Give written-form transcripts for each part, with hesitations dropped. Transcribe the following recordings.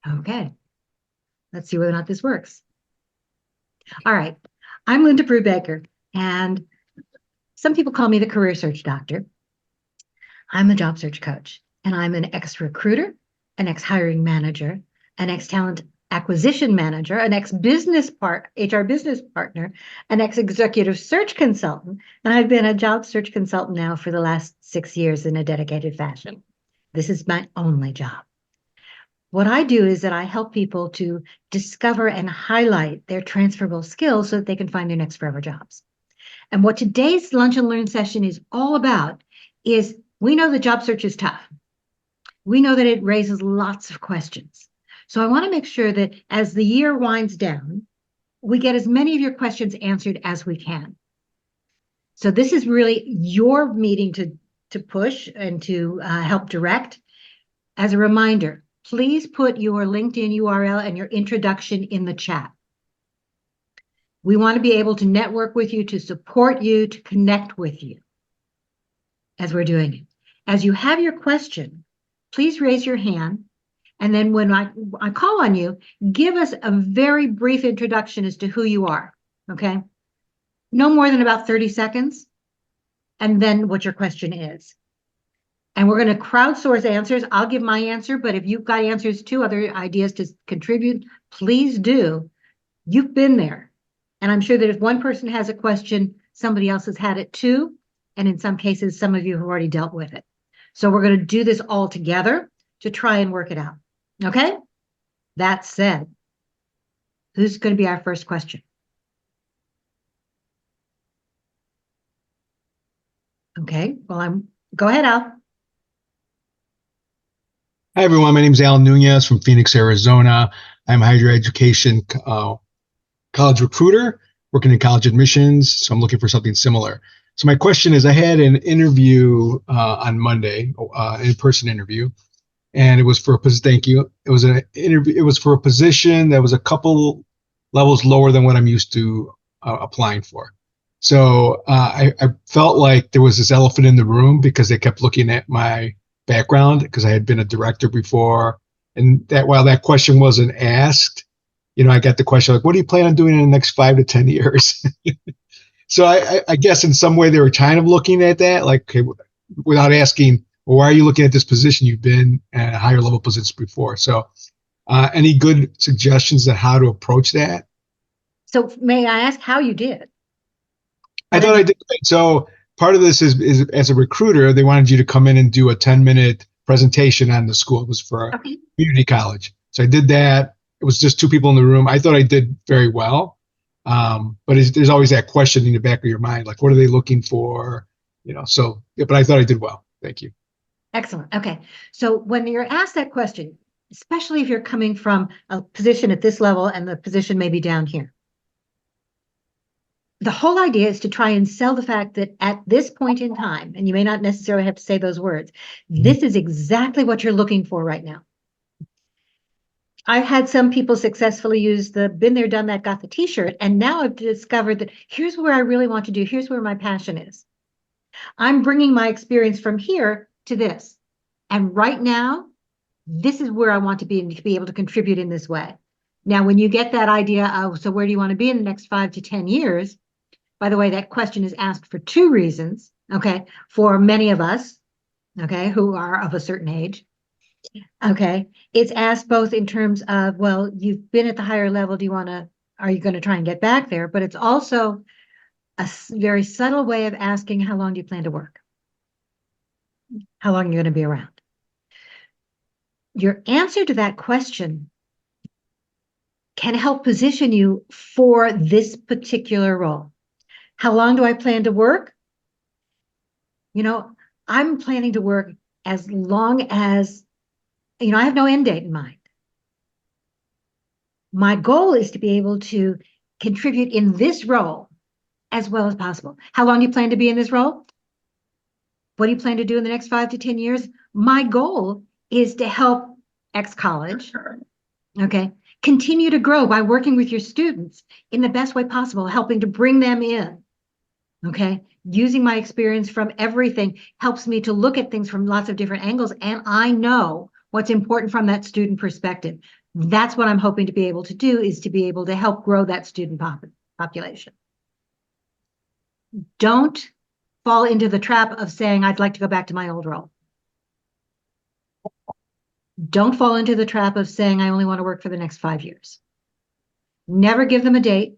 Okay, let's see whether or not this works. All right, I'm Linda Brubaker, and some people call me the career search doctor. I'm a job search coach, and I'm an ex-recruiter, an ex-hiring manager, an ex-talent acquisition manager, an HR business partner, an ex-executive search consultant, and I've been a job search consultant now for the last 6 years in a dedicated fashion. This is my only job. What I do is that I help people to discover and highlight their transferable skills so that they can find their next forever jobs. And what today's Lunch and Learn session is all about is we know the job search is tough. We know that it raises lots of questions. So I want to make sure that as the year winds down, we get as many of your questions answered as we can. So this is really your meeting to push and to help direct. As a reminder, please put your LinkedIn URL and your introduction in the chat. We want to be able to network with you, to support you, to connect with you as we're doing it. As you have your question, please raise your hand. And then when I call on you, give us a very brief introduction as to who you are, okay? No more than about 30 seconds, and then what your question is. And we're going to crowdsource answers. I'll give my answer, but if you've got answers too, other ideas to contribute, please do. You've been there. And I'm sure that if one person has a question, somebody else has had it too. And in some cases, some of you have already dealt with it. So we're going to do this all together to try and work it out. Okay? That said, who's going to be our first question? Okay, well, go ahead, Al. Hi, everyone. My name is Alan Nunez from Phoenix, Arizona. I'm a higher education college recruiter working in college admissions, so I'm looking for something similar. So my question is, I had an interview on Monday, in-person interview, and it was for a position. Thank you. It was an interview. It was for a position that was a couple levels lower than what I'm used to applying for. So I felt like there was this elephant in the room because they kept looking at my background because I had been a director before, and that while that question wasn't asked, I got the question like, "What do you plan on doing in the next 5 to 10 years?" So I guess in some way they were kind of looking at that, like, okay, without asking, well, why are you looking at this position? You've been at a higher level position before. So any good suggestions on how to approach that? So may I ask how you did? I thought I did great. So part of this is as a recruiter, they wanted you to come in and do a 10-minute presentation on the school. It was for a community college. So I did that. It was just two people in the room. I thought I did very well. But there's always that question in the back of your mind, like, what are they looking for? So, yeah, but I thought I did well. Thank you. Excellent. Okay. So when you're asked that question, especially if you're coming from a position at this level and the position may be down here, the whole idea is to try and sell the fact that at this point in time, and you may not necessarily have to say those words, this is exactly what you're looking for right now. I've had some people successfully use the been there, done that, got the t-shirt, and now I've discovered that here's where I really want to do, here's where my passion is. I'm bringing my experience from here to this. And right now, this is where I want to be and to be able to contribute in this way. Now, when you get that idea of, so where do you want to be in the next 5 to 10 years? By the way, that question is asked for two reasons, okay? For many of us, okay, who are of a certain age, okay? It's asked both in terms of, well, you've been at the higher level, are you going to try and get back there? But it's also a very subtle way of asking, how long do you plan to work? How long are you going to be around? Your answer to that question can help position you for this particular role. How long do I plan to work? I'm planning to work as long as, I have no end date in mind. My goal is to be able to contribute in this role as well as possible. How long do you plan to be in this role? What do you plan to do in the next 5 to 10 years? My goal is to help X college, okay, continue to grow by working with your students in the best way possible, helping to bring them in, okay? Using my experience from everything helps me to look at things from lots of different angles, and I know what's important from that student perspective. That's what I'm hoping to be able to do, is to be able to help grow that student population. Don't fall into the trap of saying, I'd like to go back to my old role. Don't fall into the trap of saying, I only want to work for the next 5 years. Never give them a date.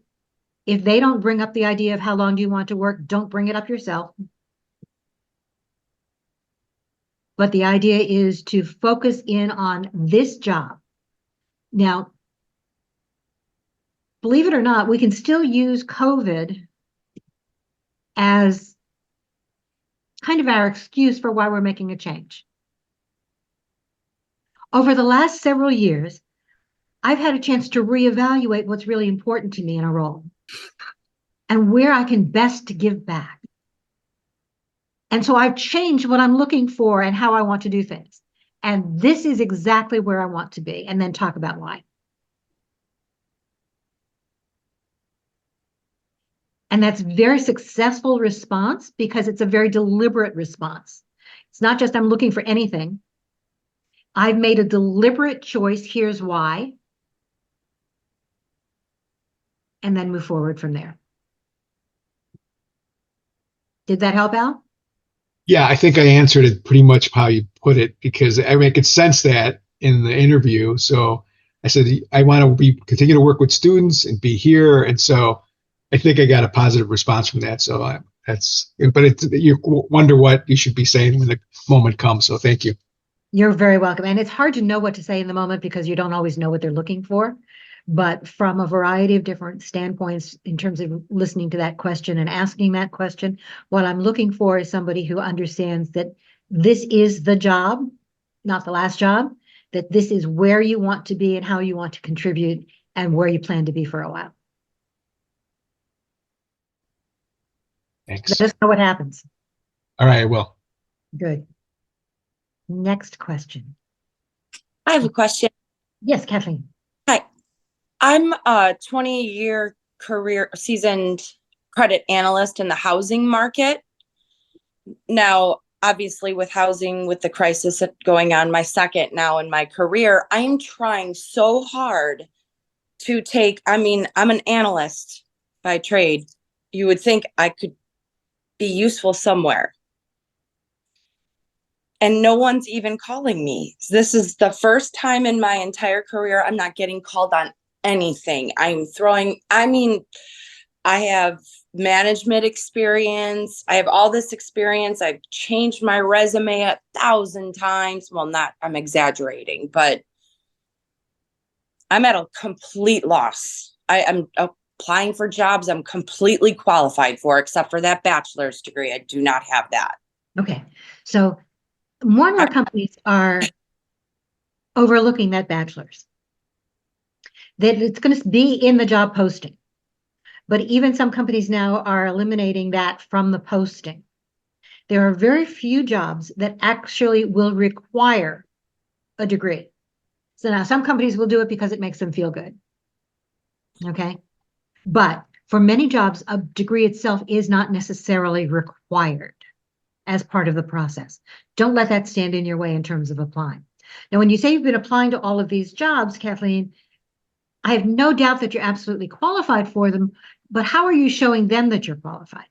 If they don't bring up the idea of how long do you want to work, don't bring it up yourself. But the idea is to focus in on this job. Now, believe it or not, we can still use COVID as kind of our excuse for why we're making a change. Over the last several years, I've had a chance to reevaluate what's really important to me in a role and where I can best give back. And so I've changed what I'm looking for and how I want to do things. And this is exactly where I want to be, and then talk about why. And that's a very successful response because it's a very deliberate response. It's not just I'm looking for anything. I've made a deliberate choice. Here's why. And then move forward from there. Did that help, Al? Yeah, I think I answered it pretty much how you put it, because I mean, I could sense that in the interview. So I said, I want to continue to work with students and be here. And so I think I got a positive response from that. So you wonder what you should be saying when the moment comes. So thank you. You're very welcome. And it's hard to know what to say in the moment because you don't always know what they're looking for. But from a variety of different standpoints, in terms of listening to that question and asking that question, what I'm looking for is somebody who understands that this is the job, not the last job, that this is where you want to be and how you want to contribute and where you plan to be for a while. Thanks. Let us know what happens. All right, I will. Good. Next question. I have a question. Yes, Kathleen. Hi. I'm a 20-year career seasoned credit analyst in the housing market. Now, obviously with housing, with the crisis going on, my second now in my career, I'm trying so hard to I'm an analyst by trade. You would think I could be useful somewhere. And no one's even calling me. This is the first time in my entire career I'm not getting called on anything. I have management experience. I have all this experience. I've changed my resume 1,000 times. Well, I'm exaggerating, but I'm at a complete loss. I'm applying for jobs I'm completely qualified for, except for that bachelor's degree. I do not have that. Okay. So more and more companies are overlooking that bachelor's. That it's going to be in the job posting. But even some companies now are eliminating that from the posting. There are very few jobs that actually will require a degree. So now some companies will do it because it makes them feel good. Okay. But for many jobs, a degree itself is not necessarily required as part of the process. Don't let that stand in your way in terms of applying. Now, when you say you've been applying to all of these jobs, Kathleen, I have no doubt that you're absolutely qualified for them, but how are you showing them that you're qualified?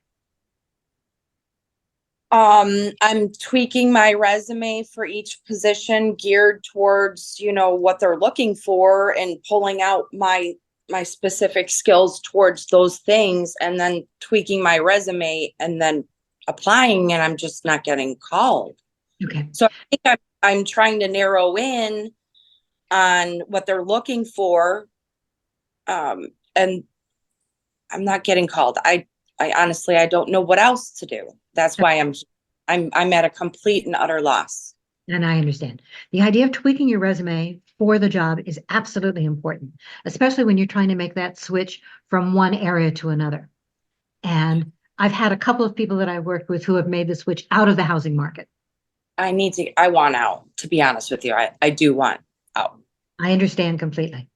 I'm tweaking my resume for each position geared towards, what they're looking for, and pulling out my specific skills towards those things, and then tweaking my resume and then applying, and I'm just not getting called. Okay. So I think I'm trying to narrow in on what they're looking for. And I'm not getting called. I honestly, I don't know what else to do. That's why I'm at a complete and utter loss. And I understand. The idea of tweaking your resume for the job is absolutely important, especially when you're trying to make that switch from one area to another. And I've had a couple of people that I've worked with who have made the switch out of the housing market. I want out, to be honest with you. I do want out. I understand completely.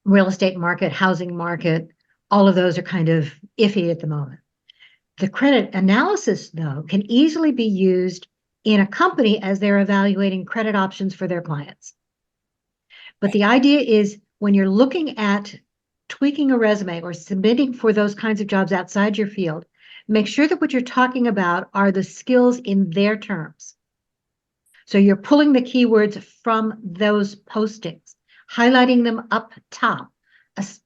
Real estate market, housing market, all of those are kind of iffy at the moment. The credit analysis, though, can easily be used in a company as they're evaluating credit options for their clients. But the idea is when you're looking at tweaking a resume or submitting for those kinds of jobs outside your field, make sure that what you're talking about are the skills in their terms. So you're pulling the keywords from those postings, highlighting them up top.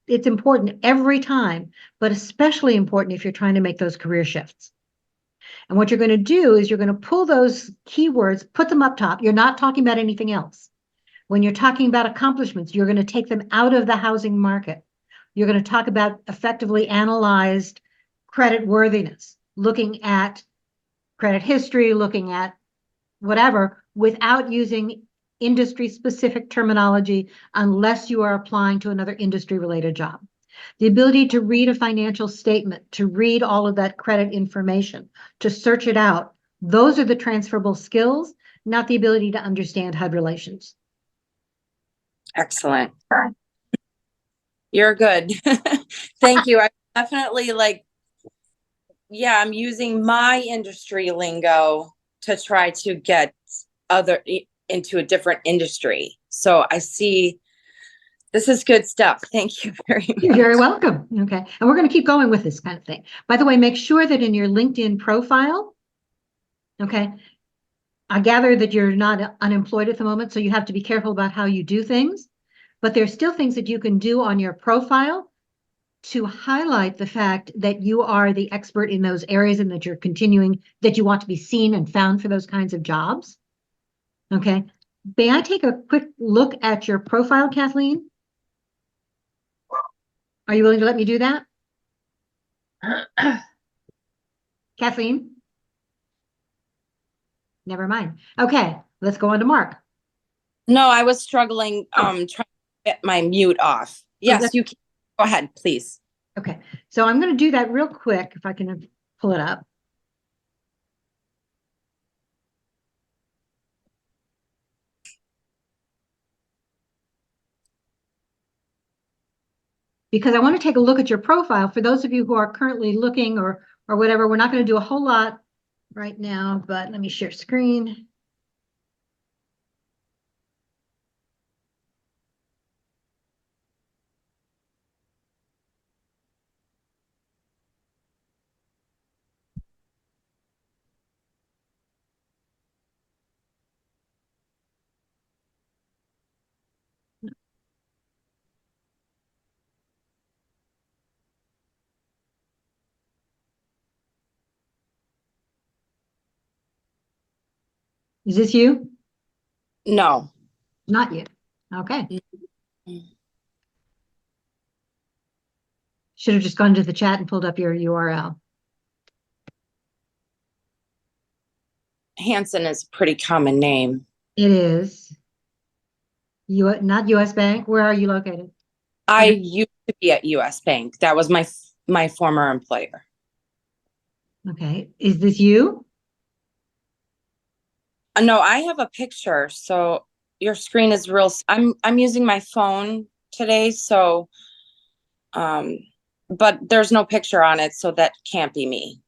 It's important every time, but especially important if you're trying to make those career shifts. And what you're going to do is you're going to pull those keywords, put them up top. You're not talking about anything else. When you're talking about accomplishments, you're going to take them out of the housing market. You're going to talk about effectively analyzed credit worthiness, looking at credit history, looking at whatever, without using industry-specific terminology unless you are applying to another industry-related job. The ability to read a financial statement, to read all of that credit information, to search it out, those are the transferable skills, not the ability to understand HUD relations. Excellent. You're good. Thank you. I definitely I'm using my industry lingo to try to get into a different industry. So I see this is good stuff. Thank you very much. You're very welcome. Okay. And we're going to keep going with this kind of thing. By the way, make sure that in your LinkedIn profile, okay, I gather that you're not unemployed at the moment, so you have to be careful about how you do things. But there's still things that you can do on your profile to highlight the fact that you are the expert in those areas and that you're continuing, that you want to be seen and found for those kinds of jobs. Okay. May I take a quick look at your profile, Kathleen? Are you willing to let me do that? Kathleen? Never mind. Okay, let's go on to Mark. No, I was struggling trying to get my mute off. Yes, you can go ahead, please. Okay, so I'm going to do that real quick if I can pull it up. Because I want to take a look at your profile. For those of you who are currently looking or whatever, we're not going to do a whole lot right now, but let me share screen. Is this you? No. Not you. Okay. Should have just gone to the chat and pulled up your URL. Hanson is a pretty common name. It is. Not US Bank. Where are you located? I used to be at US Bank. That was my former employer. Okay. Is this you? No, I have a picture. So your screen is real. I'm using my phone today, so but there's no picture on it, so that can't be me.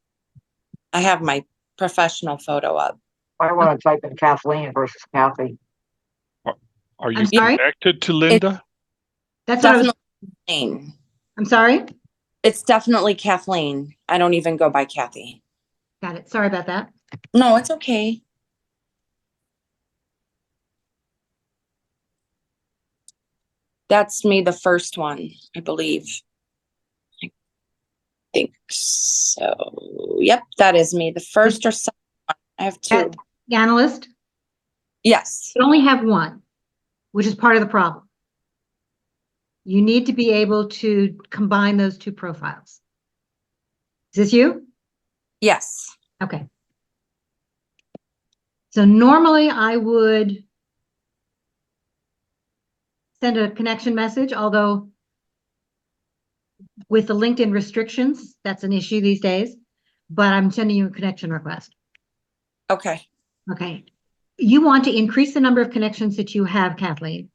I have my professional photo up. I want to type in Kathleen versus Kathy. Are you I'm sorry? connected to Linda? That's what I was. Definitely Kathleen. I'm sorry. It's definitely Kathleen. I don't even go by Kathy. Got it. Sorry about that. No, it's okay. That's me, the first one, I believe. I think so. Yep, that is me. The first or second one. I have two. Analyst. Yes. You only have one, which is part of the problem. You need to be able to combine those two profiles. Is this you? Yes. Okay. So normally I would send a connection message, although with the LinkedIn restrictions, that's an issue these days, but I'm sending you a connection request. Okay. Okay. You want to increase the number of connections that you have, Kathleen.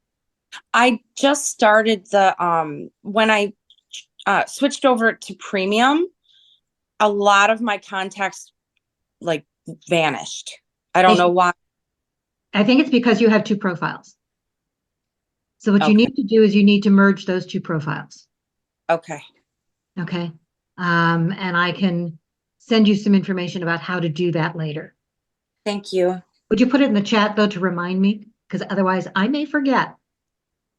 I just started the when I switched over to premium, a lot of my contacts vanished. I don't know why. I think it's because you have two profiles. So what you Okay. need to do is you need to merge those two profiles. Okay. Okay. And I can send you some information about how to do that later. Thank you. Would you put it in the chat though to remind me? Because otherwise I may forget.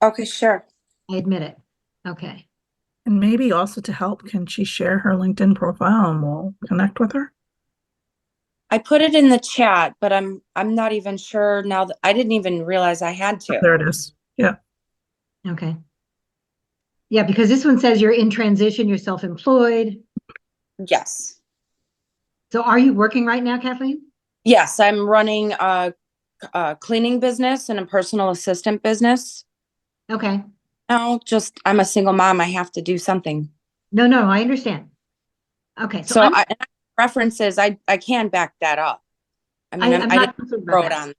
Okay, sure. I admit it. Okay. And maybe also to help, can she share her LinkedIn profile and we'll connect with her? I put it in the chat, but I'm not even sure now that I didn't even realize I had to. There it is. Yeah. Okay. Yeah, because this one says you're in transition, you're self-employed. Yes. So are you working right now, Kathleen? Yes, I'm running a cleaning business and a personal assistant business. Okay. No, just I'm a single mom. I have to do something. No, I understand. Okay, so So I'm, references, I can back that up. I mean, I'm I not didn't concerned throw about it that. on.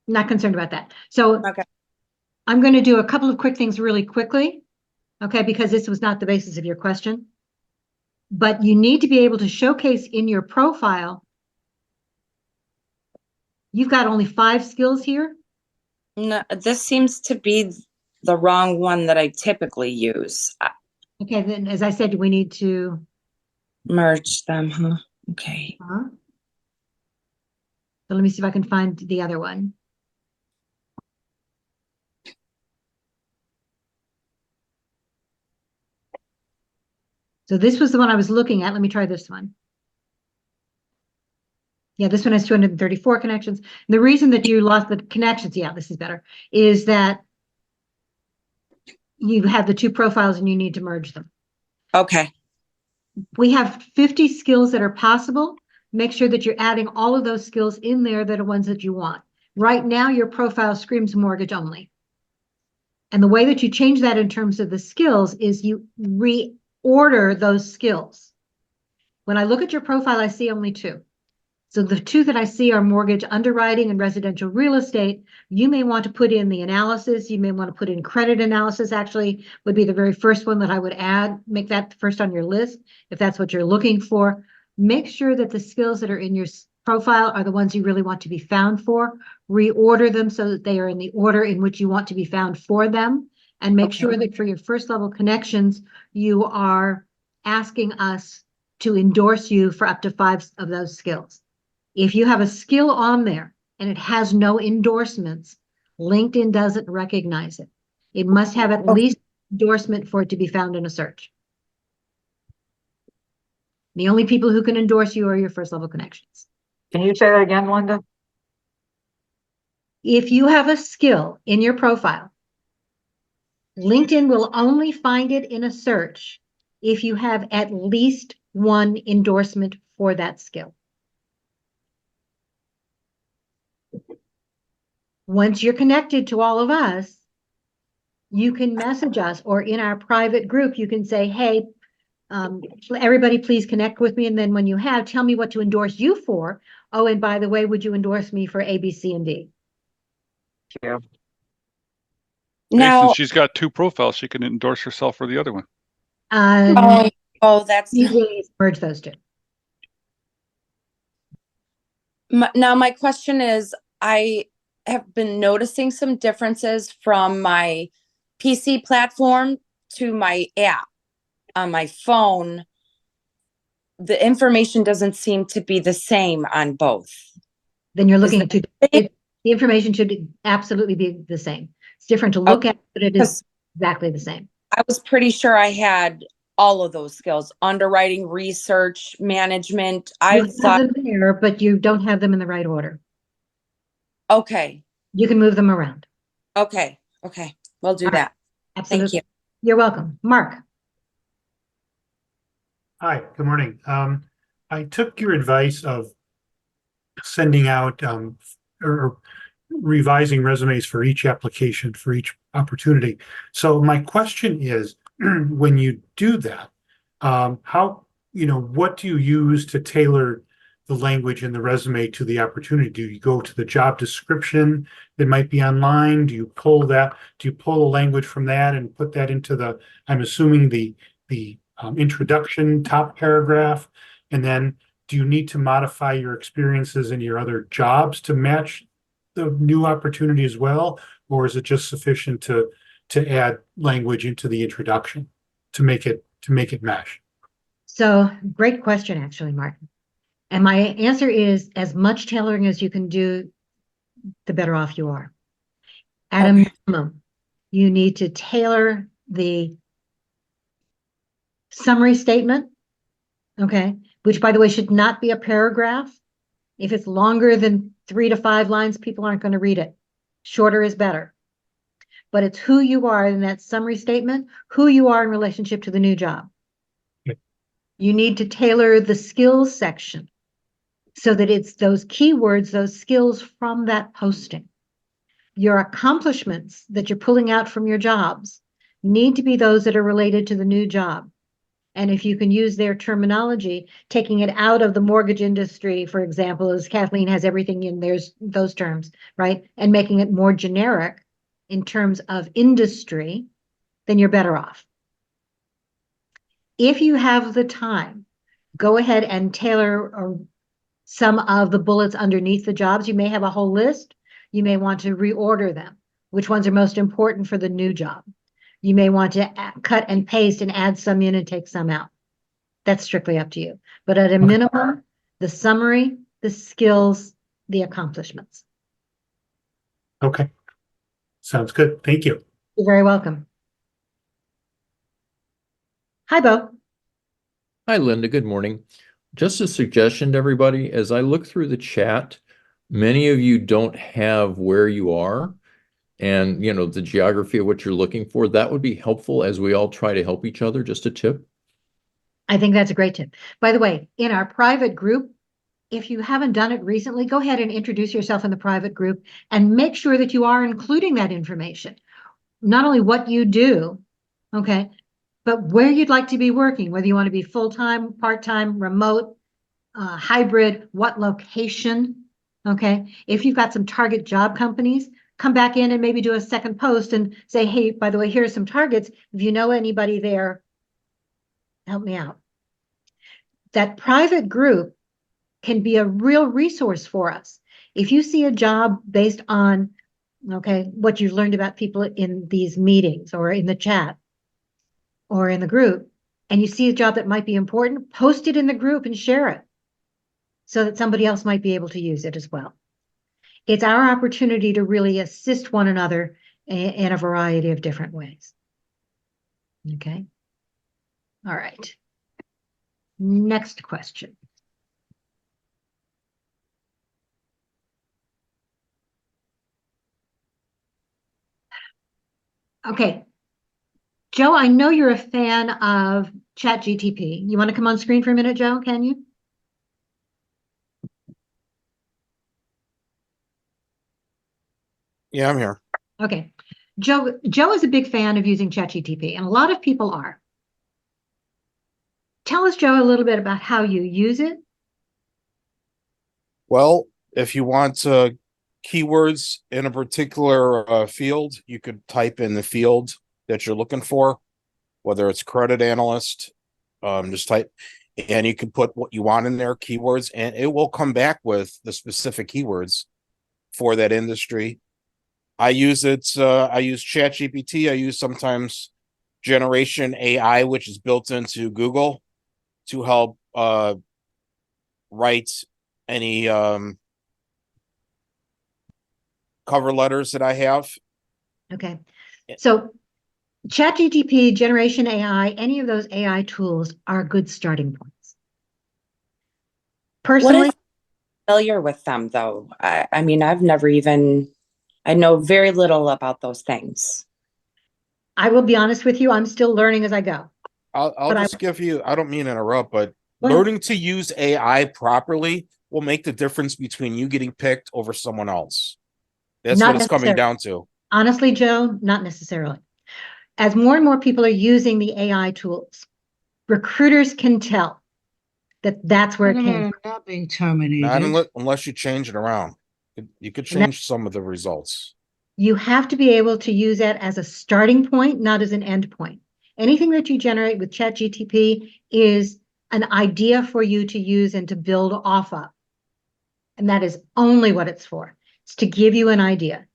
Not concerned about that. So Okay. I'm going to do a couple of quick things really quickly. Okay, because this was not the basis of your question. But you need to be able to showcase in your profile. You've got only 5 skills here. No, this seems to be the wrong one that I typically use. Okay, then as I said, we need to Merge them, huh? Okay. so let me see if I can find the other one. So this was the one I was looking at. Let me try this one. Yeah, this one has 234 connections. The reason that you lost the connections, yeah, this is better, is that you have the 2 profiles and you need to merge them. Okay. We have 50 skills that are possible. Make sure that you're adding all of those skills in there that are ones that you want. Right now, your profile screams mortgage only. And the way that you change that in terms of the skills is you reorder those skills. When I look at your profile, I see only 2. So the 2 that I see are mortgage underwriting and residential real estate. You may want to put in the analysis. You may want to put in credit analysis, actually would be the very first one that I would add. Make that first on your list if that's what you're looking for. Make sure that the skills that are in your profile are the ones you really want to be found for. Reorder them so that they are in the order in which you want to be found for them. And make sure that for your first level connections, you are asking us to endorse you for up to 5 of those skills. If you have a skill on there and it has no endorsements, LinkedIn doesn't recognize it. It must have at least endorsement for it to be found in a search. The only people who can endorse you are your first level connections. Can you say that again, Linda? If you have a skill in your profile, LinkedIn will only find it in a search if you have at least 1 endorsement for that skill. Once you're connected to all of us, you can message us, or in our private group, you can say, hey, everybody please connect with me. And then when you have, tell me what to endorse you for. Oh, and by the way, would you endorse me for A, B, C, and D? Yeah. Now, Since she's got 2 profiles, she can endorse herself for the other one. that's Usually merge those 2. now my question is, I have been noticing some differences from my PC platform to my app on my phone. The information doesn't seem to be the same on both. Then you're looking at that 2. The information should absolutely be the same. It's different to look at, but it is exactly the same. I was pretty sure I had all of those skills: underwriting, research, management. You I have thought, them there, but you don't have them in the right order. okay, You can move them around. okay, we'll do All right. that. Absolutely. Thank you. You're welcome. Mark. Hi, good morning. I took your advice of sending out or revising resumes for each application, for each opportunity. So my question is, when you do that, how, what do you use to tailor the language in the resume to the opportunity? Do you go to the job description that might be online? Do you pull the language from that and put that into I'm assuming the introduction top paragraph? And then do you need to modify your experiences in your other jobs to match the new opportunity as well? Or is it just sufficient to to add language into the introduction to make it mesh? So great question, actually, Martin. And my answer is as much tailoring as you can do, the better off you are. At a minimum, you need to tailor the summary statement, okay, which by the way should not be a paragraph. If it's longer than 3 to 5 lines, people aren't going to read it. Shorter is better. But it's who you are in that summary statement, who you are in relationship to the new job. Okay. You need to tailor the skills section so that it's those keywords, those skills from that posting. Your accomplishments that you're pulling out from your jobs need to be those that are related to the new job. And if you can use their terminology, taking it out of the mortgage industry, for example, as Kathleen has everything in there's those terms, right? And making it more generic in terms of industry, then you're better off. If you have the time, go ahead and tailor some of the bullets underneath the jobs. You may have a whole list. You may want to reorder them. Which ones are most important for the new job? You may want to cut and paste and add some in and take some out. That's strictly up to you. But at a minimum, the summary, the skills, the accomplishments. Okay. Sounds good. Thank you. You're very welcome. Hi, Bo. Hi, Linda. Good morning. Just a suggestion to everybody, as I look through the chat, many of you don't have where you are and, you know, the geography of what you're looking for. That would be helpful as we all try to help each other. Just a tip. I think that's a great tip. By the way, in our private group, if you haven't done it recently, go ahead and introduce yourself in the private group and make sure that you are including that information. Not only what you do, okay, but where you'd like to be working, whether you want to be full-time, part-time, remote, hybrid, what location, okay? If you've got some target job companies, come back in and maybe do a second post and say, hey, by the way, here's some targets. If you know anybody there, help me out. That private group can be a real resource for us. If you see a job based on, okay, what you've learned about people in these meetings or in the chat or in the group, and you see a job that might be important, post it in the group and share it so that somebody else might be able to use it as well. It's our opportunity to really assist one another in a variety of different ways. Okay. All right. Next question. Okay. Joe, I know you're a fan of ChatGTP. You want to come on screen for a minute, Joe? Can you? Yeah, I'm here. Okay. Joe is a big fan of using ChatGTP, and a lot of people are. Tell us, Joe, a little bit about how you use it. Well, if you want keywords in a particular field, you could type in the field that you're looking for, whether it's credit analyst, just type, and you can put what you want in there, keywords, and it will come back with the specific keywords for that industry. I use ChatGPT. I use sometimes Generation AI, which is built into Google to help write any cover letters that I have. Okay. So ChatGPT, Generation AI, any of those AI tools are good starting points. Personally, What if I'm familiar with them though? I mean, I know very little about those things. I will be honest with you, I'm still learning as I go. I'll But just give you, I don't mean to interrupt, but Go ahead. learning to use AI properly will make the difference between you getting picked over someone else. That's Not what it's coming necessarily. down to. Honestly, Joe, not necessarily. As more and more people are using the AI tools, recruiters can tell that that's where it came from. Not being Not terminated. unless you change it around. You could And that- change some of the results. You have to be able to use that as a starting point, not as an end point. Anything that you generate with ChatGTP is an idea for you to use and to build off of. And that is only what it's for. It's to give you an idea.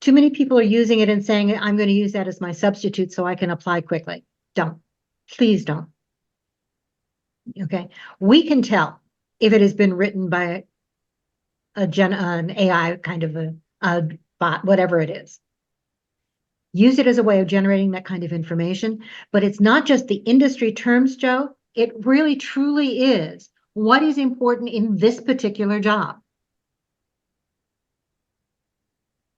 Too many people are using it and saying, I'm going to use that as my substitute so I can apply quickly. Don't. Please don't. Okay. We can tell if it has been written by an AI kind of a bot, whatever it is. Use it as a way of generating that kind of information, but it's not just the industry terms, Joe. It really truly is what is important in this particular job.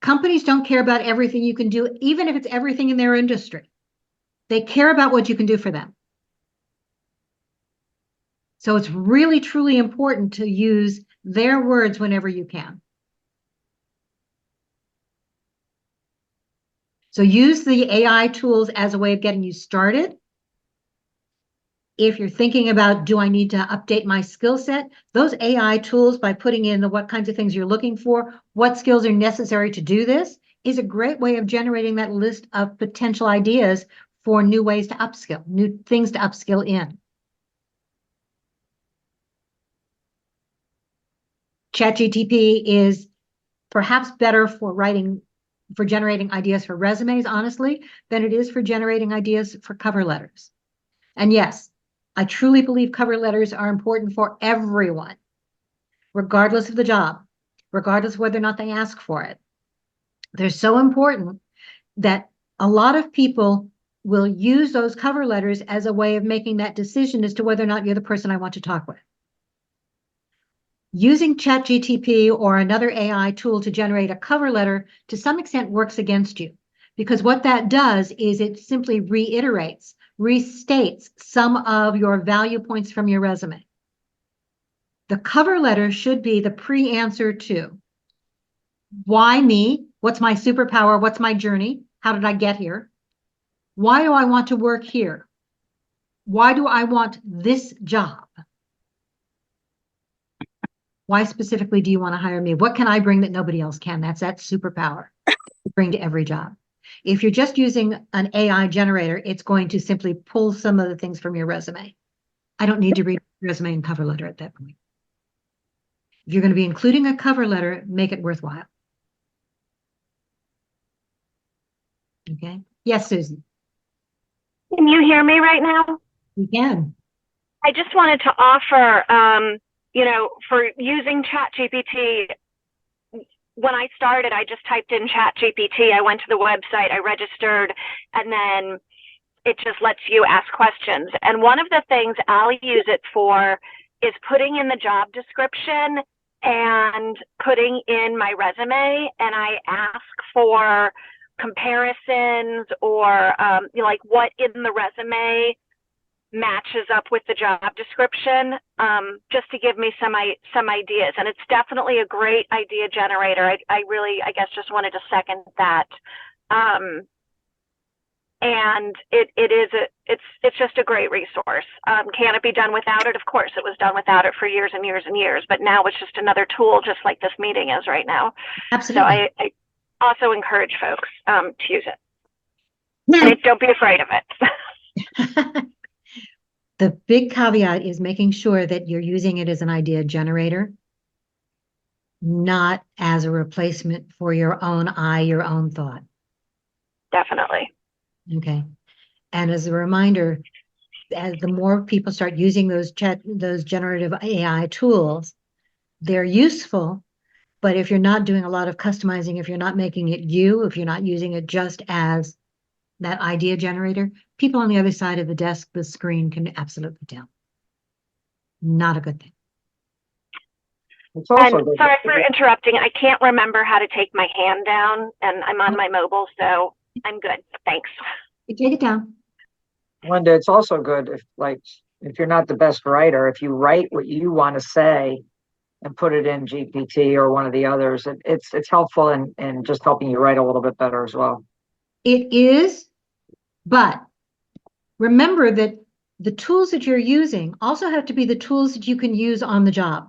Companies don't care about everything you can do, even if it's everything in their industry. They care about what you can do for them. So it's really, truly important to use their words whenever you can. So use the AI tools as a way of getting you started. If you're thinking about, do I need to update my skill set? Those AI tools, by putting in what kinds of things you're looking for, what skills are necessary to do this, is a great way of generating that list of potential ideas for new ways to upskill, new things to upskill in. ChatGPT is perhaps better for generating ideas for resumes, honestly, than it is for generating ideas for cover letters. And yes, I truly believe cover letters are important for everyone, regardless of the job, regardless of whether or not they ask for it. They're so important that a lot of people will use those cover letters as a way of making that decision as to whether or not you're the person I want to talk with. Using ChatGPT or another AI tool to generate a cover letter to some extent works against you, because what that does is it simply reiterates, restates some of your value points from your resume. The cover letter should be the pre-answer to why me? What's my superpower? What's my journey? How did I get here? Why do I want to work here? Why do I want this job? Why specifically do you want to hire me? What can I bring that nobody else can? That's that superpower to bring to every job. If you're just using an AI generator, it's going to simply pull some of the things from your resume. I don't need to read resume and cover letter at that point. If you're going to be including a cover letter, make it worthwhile. Okay. Yes, Susan. Can you hear me right now? You can. I just wanted to offer, for using ChatGPT, when I started, I just typed in ChatGPT. I went to the website, I registered, and then it just lets you ask questions. And one of the things I'll use it for is putting in the job description and putting in my resume, and I ask for comparisons or like what in the resume matches up with the job description, just to give me some ideas. And it's definitely a great idea generator. I really, I guess, just wanted to second that. And it's just a great resource. Can it be done without it? Of course, it was done without it for years and years and years, but now it's just another tool, just like this meeting is right now. Absolutely. So I also encourage folks to use it. And don't be afraid of it. The big caveat is making sure that you're using it as an idea generator, not as a replacement for your own your own thought. Definitely. Okay. And as a reminder, as the more people start using those generative AI tools, they're useful. But if you're not doing a lot of customizing, if you're not making it if you're not using it just as that idea generator, people on the other side of the screen can absolutely tell. Not a good thing. It's also And good. sorry for interrupting. I can't remember how to take my hand down, and I'm on my mobile, so I'm good. Thanks. You take it down. Linda, it's also good if you're not the best writer, if you write what you want to say and put it in GPT or one of the others, it's helpful in just helping you write a little bit better as well. It is, but remember that the tools that you're using also have to be the tools that you can use on the job.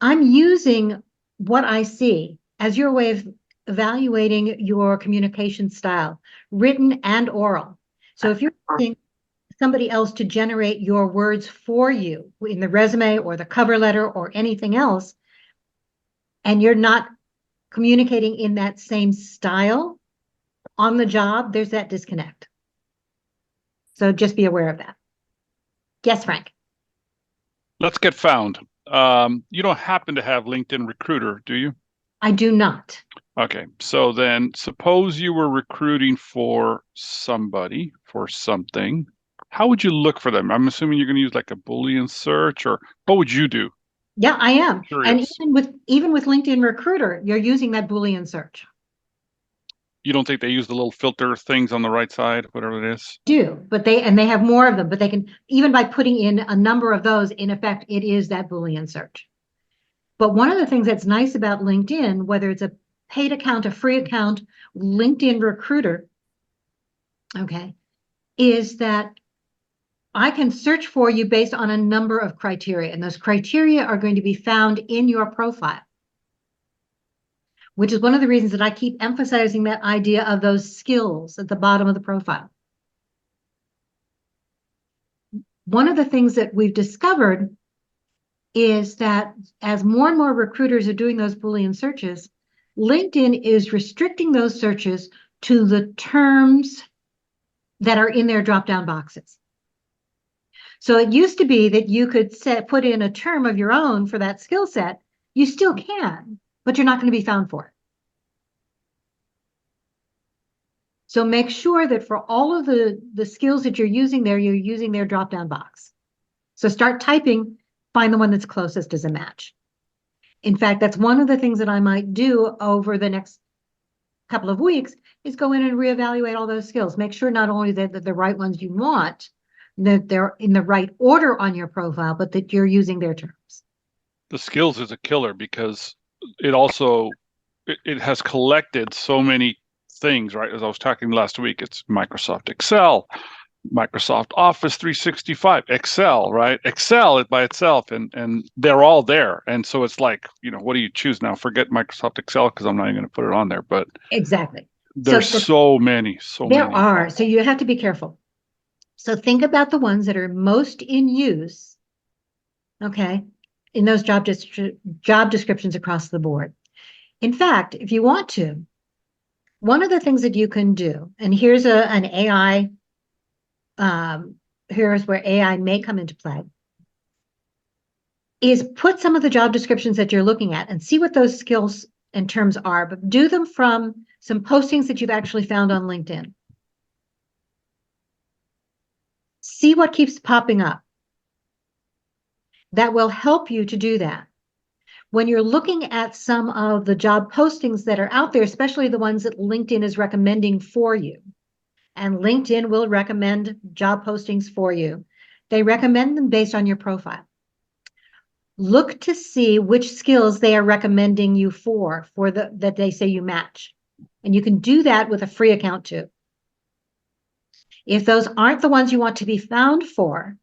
I'm using what I see as your way of evaluating your communication style, written and oral. So if you're using somebody else to generate your words for you in the resume or the cover letter or anything else, and you're not communicating in that same style on the job, there's that disconnect. So just be aware of that. Yes, Frank. Let's get found. You don't happen to have LinkedIn Recruiter, do you? I do not. Okay, so then suppose you were recruiting for somebody for something. How would you look for them? I'm assuming you're going to use like a Boolean search, or what would you do? Yeah, I am. And Curious. even with LinkedIn Recruiter, you're using that Boolean search. You don't think they use the little filter things on the right side, whatever it is? Do, but they have more of them, but they can, even by putting in a number of those, in effect, it is that Boolean search. But one of the things that's nice about LinkedIn, whether it's a paid account, a free account, LinkedIn Recruiter, okay, is that I can search for you based on a number of criteria, and those criteria are going to be found in your profile, which is one of the reasons that I keep emphasizing that idea of those skills at the bottom of the profile. One of the things that we've discovered is that as more and more recruiters are doing those Boolean searches, LinkedIn is restricting those searches to the terms that are in their drop-down boxes. So it used to be that you could put in a term of your own for that skill set. You still can, but you're not going to be found for it. So make sure that for all of the skills that you're using there, you're using their drop-down box. So start typing, find the one that's closest as a match. In fact, that's one of the things that I might do over the next couple of weeks is go in and reevaluate all those skills. Make sure not only that they're the right ones you want, that they're in the right order on your profile, but that you're using their terms. The skills is a killer because it also, it has collected so many things, right? As I was talking last week, it's Microsoft Excel, Microsoft Office 365, Excel, right? Excel by itself, and they're all there. And so it's like, what do you choose now? Forget Microsoft Excel because I'm not even going to put it on there. But exactly, there's so many. There are. So you have to be careful. So think about the ones that are most in use, okay, in those job descriptions across the board. In fact, if you want to, one of the things that you can do, and here's an AI, here's where AI may come into play, is put some of the job descriptions that you're looking at and see what those skills and terms are, but do them from some postings that you've actually found on LinkedIn. See what keeps popping up. That will help you to do that. When you're looking at some of the job postings that are out there, especially the ones that LinkedIn is recommending for you, and LinkedIn will recommend job postings for you, they recommend them based on your profile. Look to see which skills they are recommending you for that they say you match. And you can do that with a free account too. If those aren't the ones you want to be found for,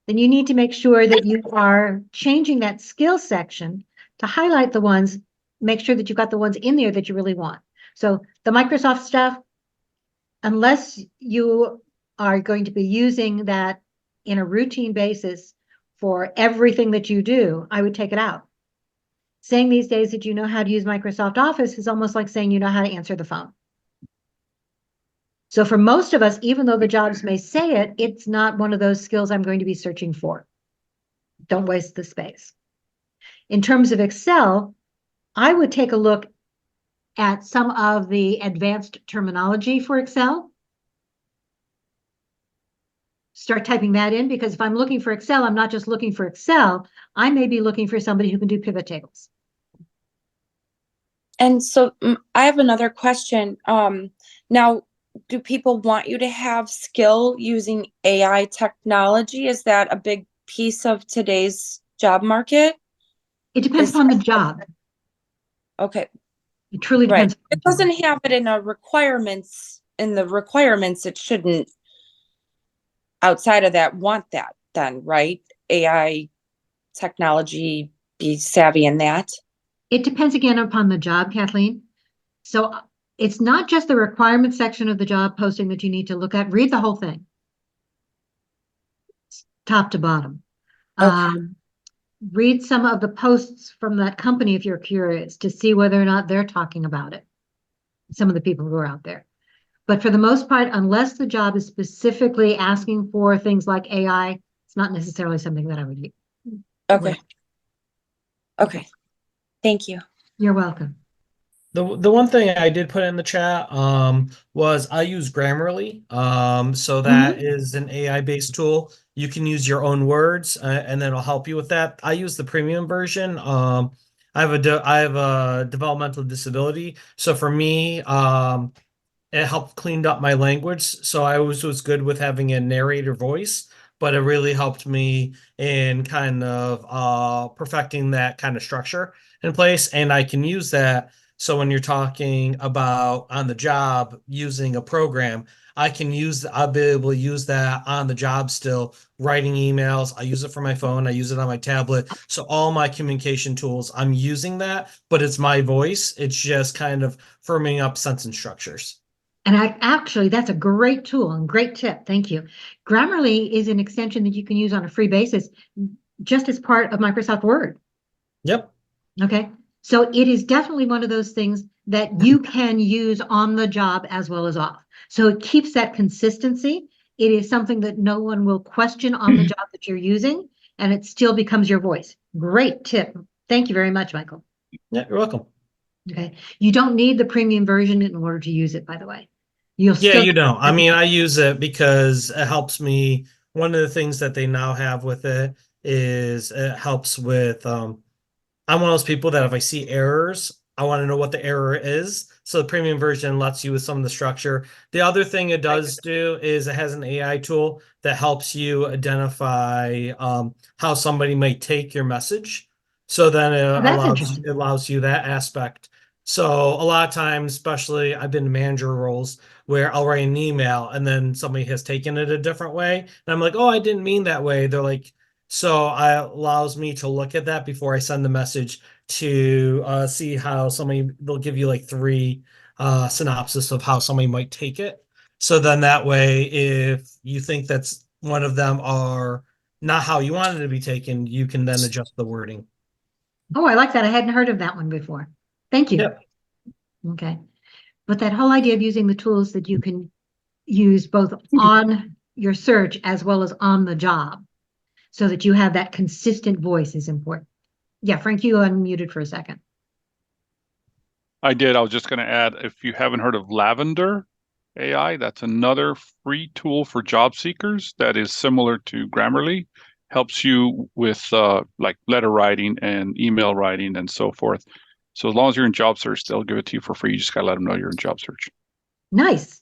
then you need to make sure that you are changing that skill section to highlight the ones, make sure that you've got the ones in there that you really want. So the Microsoft stuff, unless you are going to be using that in a routine basis for everything that you do, I would take it out. Saying these days that you know how to use Microsoft Office is almost like saying you know how to answer the phone. So for most of us, even though the jobs may say it, it's not one of those skills I'm going to be searching for. Don't waste the space. In terms of Excel, I would take a look at some of the advanced terminology for Excel. Start typing that in, because if I'm looking for Excel, I'm not just looking for Excel. I may be looking for somebody who can do pivot tables. And so I have another question. Now, do people want you to have skill using AI technology? Is that a big piece of today's job market? It depends on the job. Okay. It truly depends. Right. It doesn't have it in the requirements. It shouldn't, outside of that, want that then, right? AI technology, be savvy in that. It depends again upon the job, Kathleen. So it's not just the requirements section of the job posting that you need to look at. Read the whole thing, top to bottom. Okay. read some of the posts from that company if you're curious to see whether or not they're talking about it. Some of the people who are out there. But for the most part, unless the job is specifically asking for things like AI, it's not necessarily something that I would use. Okay. Okay. Thank you. You're welcome. The one thing I did put in the chat was I use Grammarly. So that is an AI based tool. You can use your own words and then it'll help you with that. I use the premium version. I have a developmental disability. So for me, it helped cleaned up my language. So I was good with having a narrator voice, but it really helped me in kind of perfecting that kind of structure in place. And I can use that. So when you're talking about on the job using a program, I'll be able to use that on the job still, writing emails. I use it for my phone. I use it on my tablet. So all my communication tools, I'm using that, but it's my voice. It's just kind of firming up sentence structures. And that's a great tool and great tip. Thank you. Grammarly is an extension that you can use on a free basis, just as part of Microsoft Word. Yep. Okay. So it is definitely one of those things that you can use on the job as well as off. So it keeps that consistency. It is something that no one will question on the job that you're using, and it still becomes your voice. Great tip. Thank you very much, Michael. Yeah, you're welcome. Okay. You don't need the premium version in order to use it, by the way. You don't. I mean, I use it because it helps me. One of the things that they now have with it is it helps with I'm one of those people that if I see errors, I want to know what the error is. So the premium version lets you with some of the structure. The other thing it does do is it has an AI tool that helps you identify how somebody might take your message. So then it allows you that aspect. So a lot of times, especially I've been in manager roles where I'll write an email and then somebody has taken it a different way. And I'm like, oh, I didn't mean that way. They're like, so it allows me to look at that before I send the message to see how they'll give you like 3 synopsis of how somebody might take it. So then that way, if you think that's one of them are not how you wanted it to be taken, you can then adjust the wording. Oh, I like that. I hadn't heard of that one before. Thank you. Yep. Okay. But that whole idea of using the tools that you can use both on your search as well as on the job, so that you have that consistent voice is important. Yeah, Frank, you unmuted for a second. I did. I was just going to add, if you haven't heard of Lavender AI, that's another free tool for job seekers that is similar to Grammarly. Helps you with like letter writing and email writing and so forth. So as long as you're in job search, they'll give it to you for free. You just got to let them know you're in job search. Nice.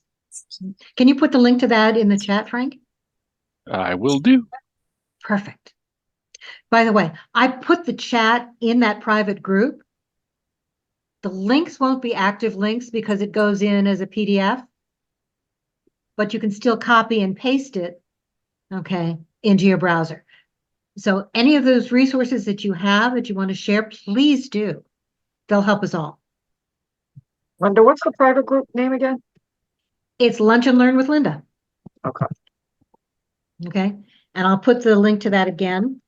Can you put the link to that in the chat, Frank? I will do. Perfect. By the way, I put the chat in that private group. The links won't be active links because it goes in as a PDF, but you can still copy and paste it, okay, into your browser. So any of those resources that you have that you want to share, please do. They'll help us all. Linda, what's the private group name again? It's Lunch and Learn with Linda. Okay. Okay. And I'll put the link to that again.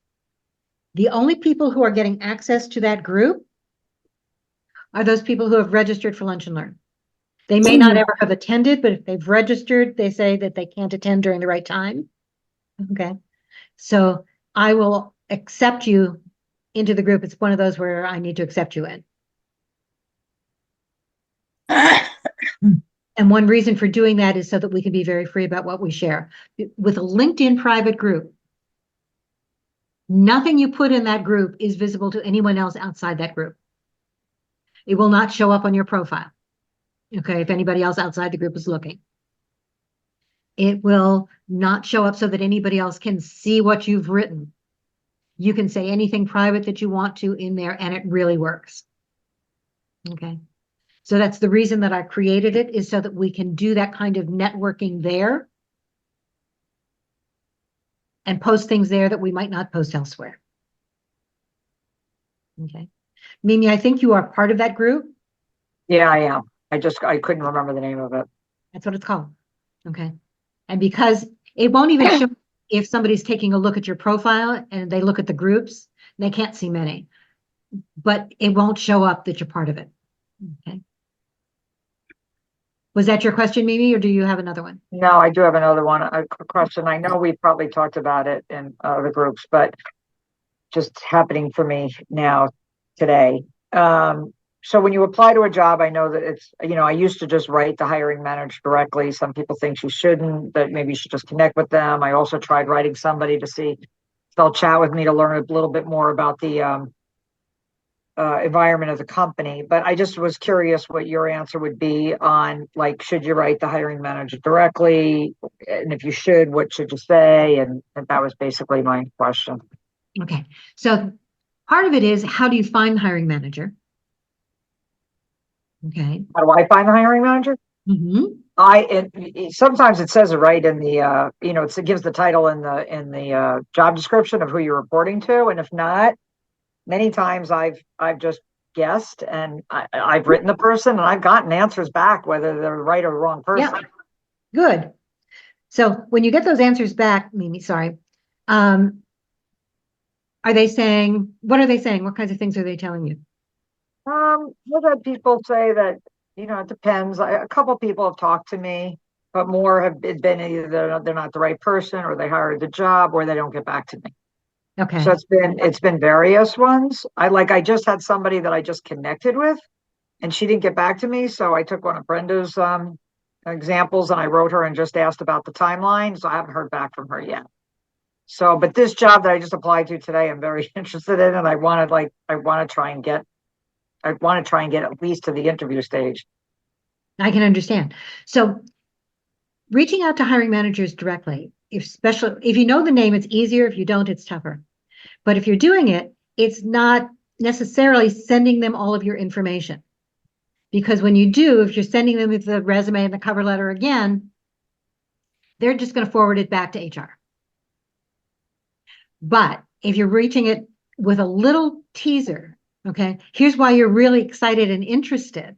The only people who are getting access to that group are those people who have registered for Lunch and Learn. They may not ever have attended, but if they've registered, they say that they can't attend during the right time. Okay. So I will accept you into the group. It's one of those where I need to accept you in. And one reason for doing that is so that we can be very free about what we share. With a LinkedIn private group, nothing you put in that group is visible to anyone else outside that group. It will not show up on your profile. Okay, if anybody else outside the group is looking. It will not show up so that anybody else can see what you've written. You can say anything private that you want to in there, and it really works. Okay. So that's the reason that I created it, is so that we can do that kind of networking there and post things there that we might not post elsewhere. Okay. Mimi, I think you are part of that group. Yeah, I am. I couldn't remember the name of it. That's what it's called. Okay. And because it won't even show if somebody's taking a look at your profile and they look at the groups, They can't see many, but it won't show up that you're part of it. Okay. Was that your question, Mimi, or do you have another one? No, I do have another one, a question. I know we probably talked about it in other groups, but just happening for me now today. So when you apply to a job, I know that it's, I used to just write the hiring manager directly. Some people think you shouldn't, that maybe you should just connect with them. I also tried writing somebody to see if they'll chat with me to learn a little bit more about the environment of the company. But I just was curious what your answer would be on, like, should you write the hiring manager directly? And if you should, what should you say? And that was basically my question. Okay. So part of it is, how do you find the hiring manager? Okay. How do I find the hiring manager? Sometimes it says it right in the, it gives the title in the job description of who you're reporting to. And if not, many times I've just guessed, and I've written the person and I've gotten answers back, whether they're right or wrong person. Yeah. Good. So when you get those answers back, Mimi, sorry, are they saying, what are they saying? What kinds of things are they telling you? I've had people say that, it depends. A couple people have talked to me, but more have been either they're not the right person, or they hired the job, or they don't get back to me. Okay. So it's been various ones. I just had somebody that I just connected with, and she didn't get back to me. So I took one of Brenda's examples, and I wrote her and just asked about the timeline. So I haven't heard back from her yet. So, but this job that I just applied to today, I'm very interested in, and I want to try and get at least to the interview stage. I can understand. So reaching out to hiring managers directly, if you know the name, it's easier. If you don't, it's tougher. But if you're doing it, it's not necessarily sending them all of your information. Because when you do, if you're sending them with the resume and the cover letter again, they're just going to forward it back to HR. But if you're reaching it with a little teaser, okay, here's why you're really excited and interested,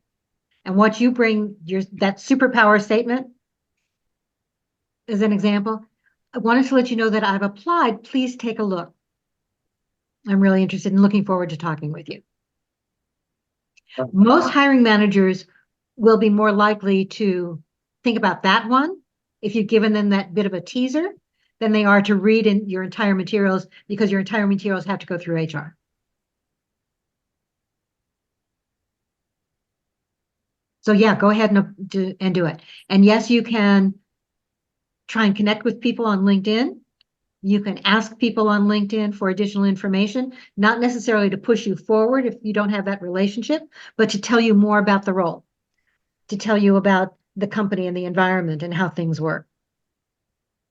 and what you bring, that superpower statement as an example. I wanted to let you know that I've applied. Please take a look. I'm really interested and looking forward to talking with you. Most hiring managers will be more likely to think about that one if you've given them that bit of a teaser than they are to read in your entire materials, because your entire materials have to go through HR. So yeah, go ahead and do it. And yes, you can try and connect with people on LinkedIn. You can ask people on LinkedIn for additional information, not necessarily to push you forward if you don't have that relationship, but to tell you more about the role, to tell you about the company and the environment and how things work.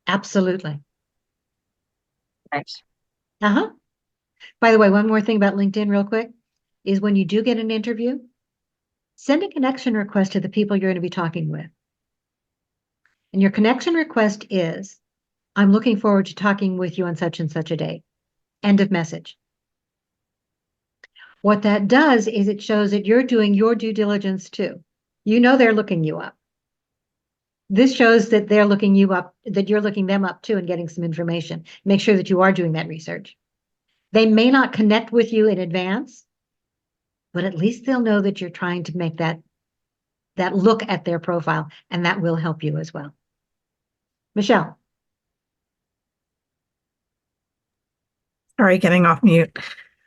Absolutely. Thanks. By the way, one more thing about LinkedIn real quick is, when you do get an interview, send a connection request to the people you're going to be talking with. And your connection request is, I'm looking forward to talking with you on such and such a date. End of message. What that does is it shows that you're doing your due diligence too. They're looking you up. This shows that they're looking you up, that you're looking them up too and getting some information. Make sure that you are doing that research. They may not connect with you in advance, but at least they'll know that you're trying to make that look at their profile, and that will help you as well. Michelle. Sorry, getting off mute.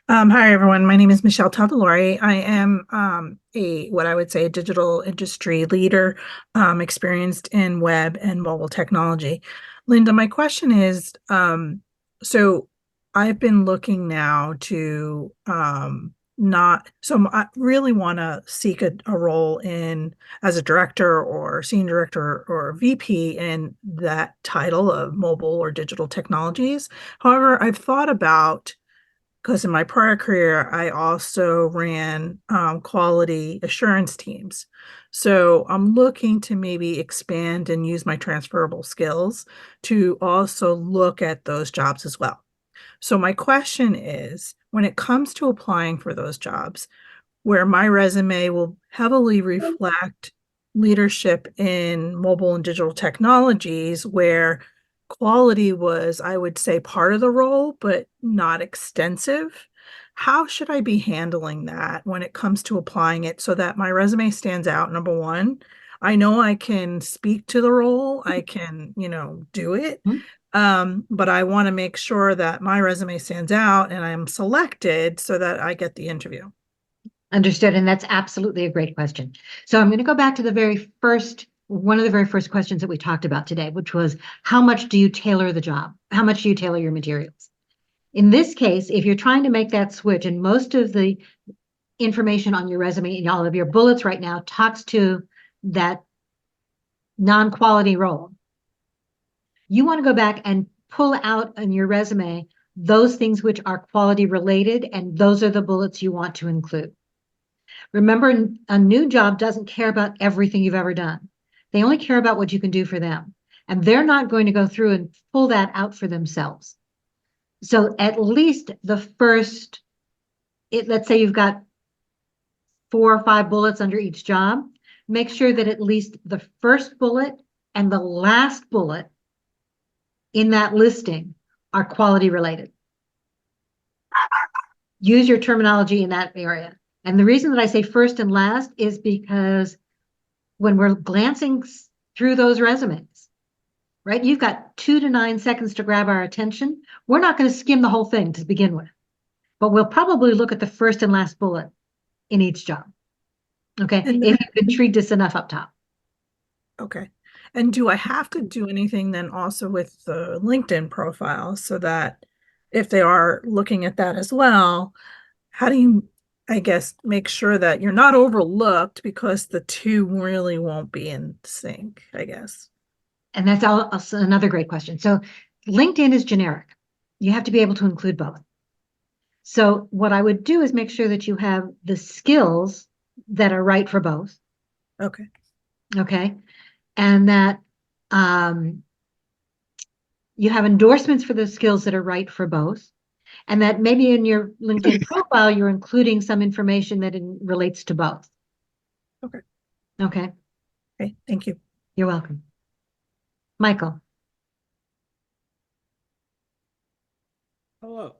Hi, everyone. My name is Michelle Tadalori. I am what I would say a digital industry leader, experienced in web and mobile technology. Linda, my question is, so I've been looking now to I really want to seek a role as a director or senior director or VP in that title of mobile or digital technologies. However, I've thought about, because in my prior career, I also ran quality assurance teams. So I'm looking to maybe expand and use my transferable skills to also look at those jobs as well. So my question is, when it comes to applying for those jobs, where my resume will heavily reflect leadership in mobile and digital technologies, where quality was, I would say, part of the role, but not extensive. how should I be handling that when it comes to applying it so that my resume stands out? Number one, I know I can speak to the role, I can, do it. But I want to make sure that my resume stands out and I'm selected so that I get the interview. Understood. And that's absolutely a great question. So I'm going to go back to one of the very first questions that we talked about today, which was how much do you tailor the job? How much do you tailor your materials? In this case, if you're trying to make that switch, and most of the information on your resume and all of your bullets right now talks to that non-quality role, you want to go back and pull out on your resume those things which are quality related, and those are the bullets you want to include. Remember, a new job doesn't care about everything you've ever done. They only care about what you can do for them. And they're not going to go through and pull that out for themselves. So at least let's say you've got 4 or 5 bullets under each job. Make sure that at least the first bullet and the last bullet in that listing are quality related. Use your terminology in that area. And the reason that I say first and last is because when we're glancing through those resumes, right, you've got 2 to 9 seconds to grab our attention. We're not going to skim the whole thing to begin with, but we'll probably look at the first and last bullet in each job. Okay, if you could treat this enough up top. Okay. And do I have to do anything then also with the LinkedIn profile so that if they are looking at that as well, how do you, I guess, make sure that you're not overlooked because the two really won't be in sync, I guess? And that's also another great question. So LinkedIn is generic. You have to be able to include both. So what I would do is make sure that you have the skills that are right for both. Okay. Okay. And that you have endorsements for the skills that are right for both. And that maybe in your LinkedIn profile, you're including some information that relates to both. Okay. Okay. Okay. Thank you. You're welcome. Michael. Hello.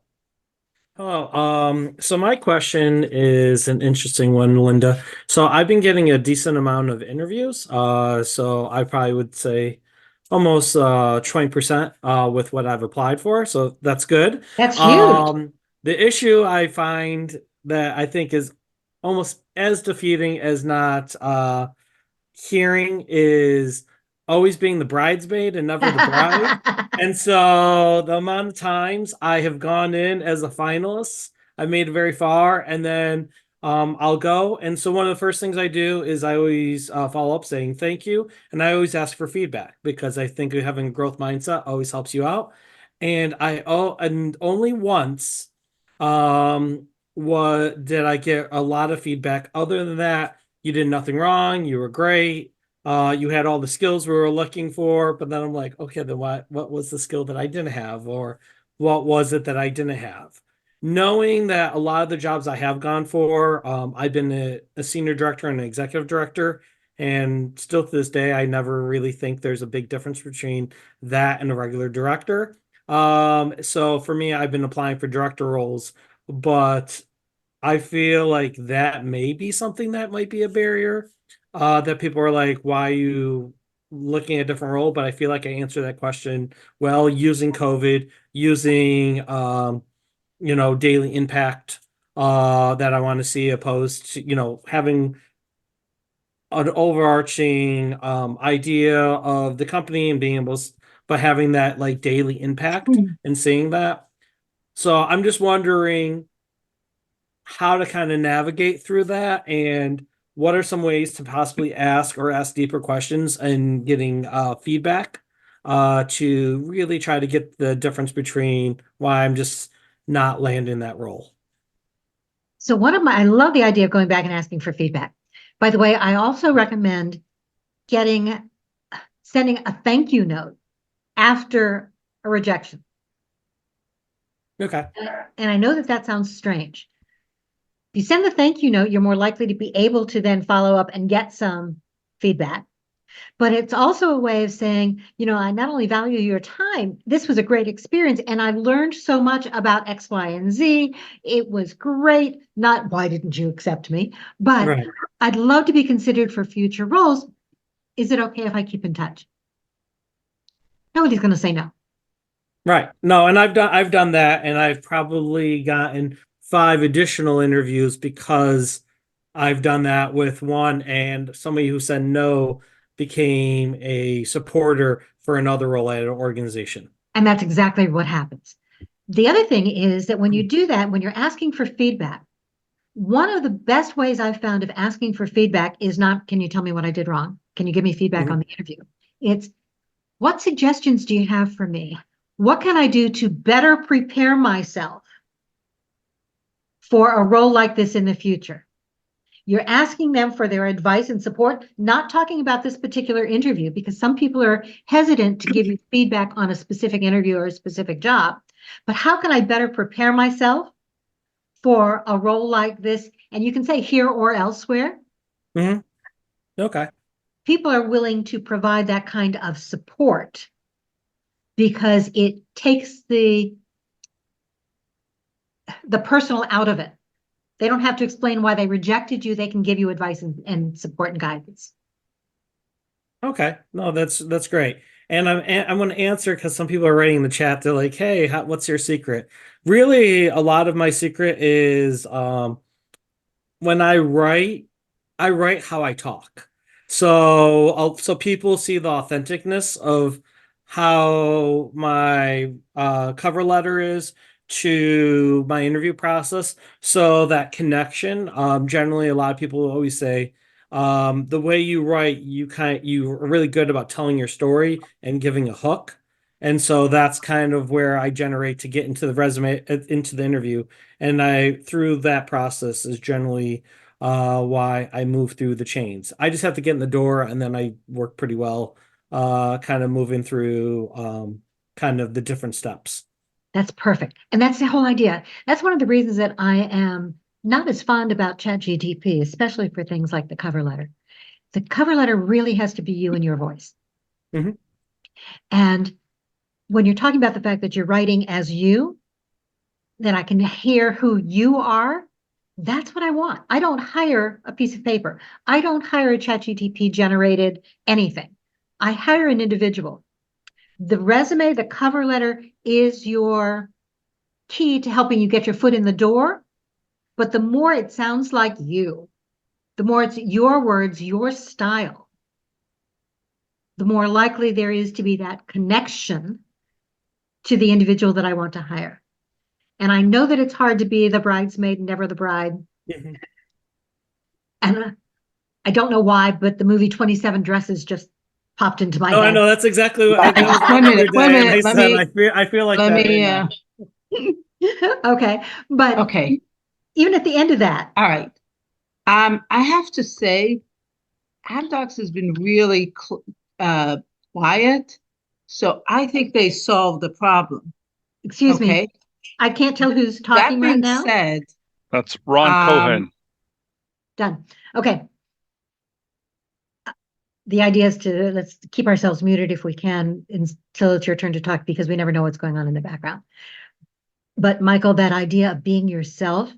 So my question is an interesting one, Linda. So I've been getting a decent amount of interviews. So I probably would say almost 20% with what I've applied for. So that's good. That's huge. The issue I find that I think is almost as defeating as not hearing is always being the bridesmaid and never the bride. And so the amount of times I have gone in as a finalist, I made it very far, and then I'll go. And so one of the first things I do is I always follow up saying thank you, and I always ask for feedback because I think having a growth mindset always helps you out. And and only once did I get a lot of feedback. Other than that, you did nothing wrong. You were great. You had all the skills we were looking for, but then I'm like, okay, then what was the skill that I didn't have, or what was it that I didn't have? Knowing that a lot of the jobs I have gone for, I've been a senior director and an executive director, and still to this day, I never really think there's a big difference between that and a regular director. So for me, I've been applying for director roles, but I feel like that may be something that might be a barrier. That people are like, why are you looking at a different role? But I feel like I answered that question well, using COVID, using daily impact that I want to see, opposed to having an overarching idea of the company and being able to, but having that like daily impact and seeing that. So I'm just wondering how to kind of navigate through that, and what are some ways to possibly ask deeper questions and getting feedback to really try to get the difference between why I'm just not landing that role. So I love the idea of going back and asking for feedback. By the way, I also recommend sending a thank you note after a rejection. Okay. And I know that sounds strange. If you send the thank you note, you're more likely to be able to then follow up and get some feedback. But it's also a way of saying, I not only value your time, this was a great experience, and I learned so much about X, Y, and Z. It was great. Not why didn't you accept me, but Right. I'd love to be considered for future roles. Is it okay if I keep in touch? Nobody's going to say no. Right. No, and I've done that, and I've probably gotten 5 additional interviews because I've done that with one, and somebody who said no became a supporter for another role at an organization. And that's exactly what happens. The other thing is that when you do that, when you're asking for feedback, one of the best ways I've found of asking for feedback is not, can you tell me what I did wrong? Can you give me feedback on the interview? It's, what suggestions do you have for me? What can I do to better prepare myself for a role like this in the future? You're asking them for their advice and support, not talking about this particular interview, because some people are hesitant to give you feedback on a specific interview or a specific job. But how can I better prepare myself for a role like this? And you can say here or elsewhere. Okay. People are willing to provide that kind of support because it takes the personal out of it. They don't have to explain why they rejected you. They can give you advice and support and guidance. Okay. No, that's great. And I'm going to answer because some people are writing in the chat. They're like, "Hey, what's your secret?" Really, a lot of my secret is when I write how I talk. So people see the authenticness of how my cover letter is to my interview process. So that connection, generally a lot of people always say, the way you write, you are really good about telling your story and giving a hook. And so that's kind of where I generate to get into the resume, into the interview. And through that process is generally why I move through the chains. I just have to get in the door and then I work pretty well, kind of moving through kind of the different steps. That's perfect. And that's the whole idea. That's one of the reasons that I am not as fond about ChatGPT, especially for things like the cover letter. The cover letter really has to be you and your voice. And when you're talking about the fact that you're writing as you, that I can hear who you are, that's what I want. I don't hire a piece of paper. I don't hire a ChatGPT generated anything. I hire an individual. The resume, the cover letter is your key to helping you get your foot in the door. But the more it sounds like you, the more it's your words, your style, the more likely there is to be that connection to the individual that I want to hire. And I know that it's hard to be the bridesmaid, never the bride. And I don't know why, but the movie 27 Dresses just popped into my head. I know that's exactly what I did. Wait a minute, let me- I feel like Let that me, right now. Okay, but okay, even at the end of that, all right. I have to say, Amdocs has been really quiet, so I think they solved the problem. excuse me, Okay, I can't tell who's that talking right being now. said, That's Ron Cohen. Done. Okay. The idea is to let's keep ourselves muted if we can until it's your turn to talk, because we never know what's going on in the background. But Michael, that idea of being yourself,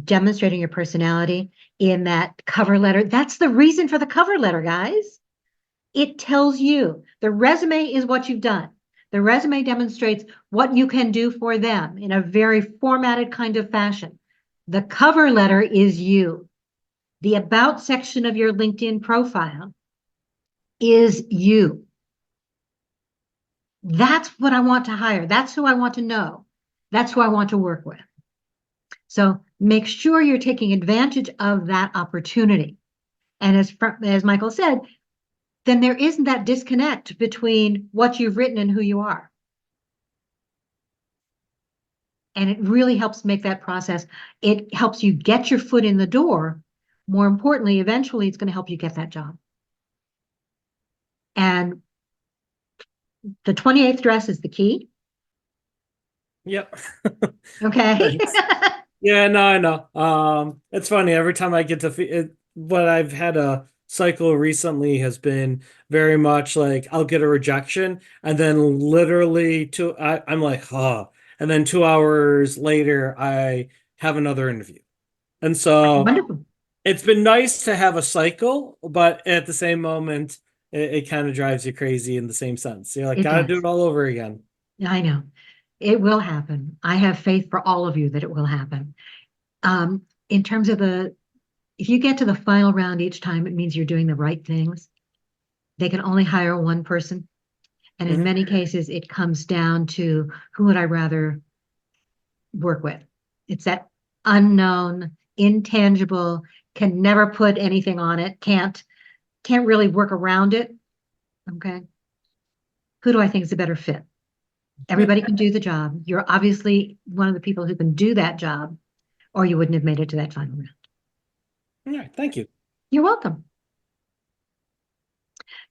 demonstrating your personality in that cover letter, that's the reason for the cover letter, guys. It tells you the resume is what you've done. The resume demonstrates what you can do for them in a very formatted kind of fashion. The cover letter is you. The about section of your LinkedIn profile is you. That's what I want to hire. That's who I want to know. That's who I want to work with. So make sure you're taking advantage of that opportunity. And as Michael said, then there isn't that disconnect between what you've written and who you are. And it really helps make that process. It helps you get your foot in the door. More importantly, eventually it's going to help you get that job. And the 28th dress is the key. Yep. Okay. Yeah, no, I know. It's funny every time I get to when I've had a cycle recently has been very much like I'll get a rejection and then literally I'm like, oh, and then 2 hours later I have another interview. And so Wonderful. it's been nice to have a cycle, but at the same moment, it kind of drives you crazy in the same sense. You're like, It gotta do does. it all over again. I know. It will happen. I have faith for all of you that it will happen. In terms of if you get to the final round each time, it means you're doing the right things. They can only hire one person. And in Mhm. many cases, it comes down to who would I rather work with? It's that unknown, intangible, can never put anything on it, can't really work around it. Okay. Who do I think is a better fit? Everybody can do the job. You're obviously one of the people who can do that job, or you wouldn't have made it to that final round. All right, thank you. You're welcome.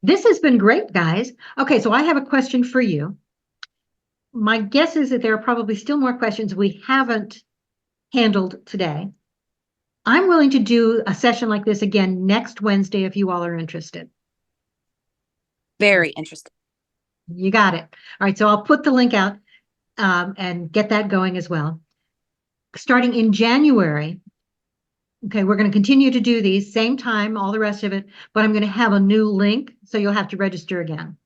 This has been great, guys. Okay, so I have a question for you. My guess is that there are probably still more questions we haven't handled today. I'm willing to do a session like this again next Wednesday if you all are interested. Very interesting. You got it. All right, so I'll put the link out and get that going as well. Starting in January, okay, we're going to continue to do these, same time, all the rest of it, but I'm going to have a new link, so you'll have to register again,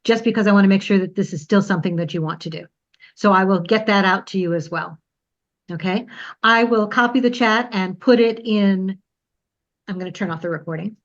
just because I want to make sure that this is still something that you want to do. So I will get that out to you as well. Okay, I will copy the chat and put it in. I'm going to turn off the recording.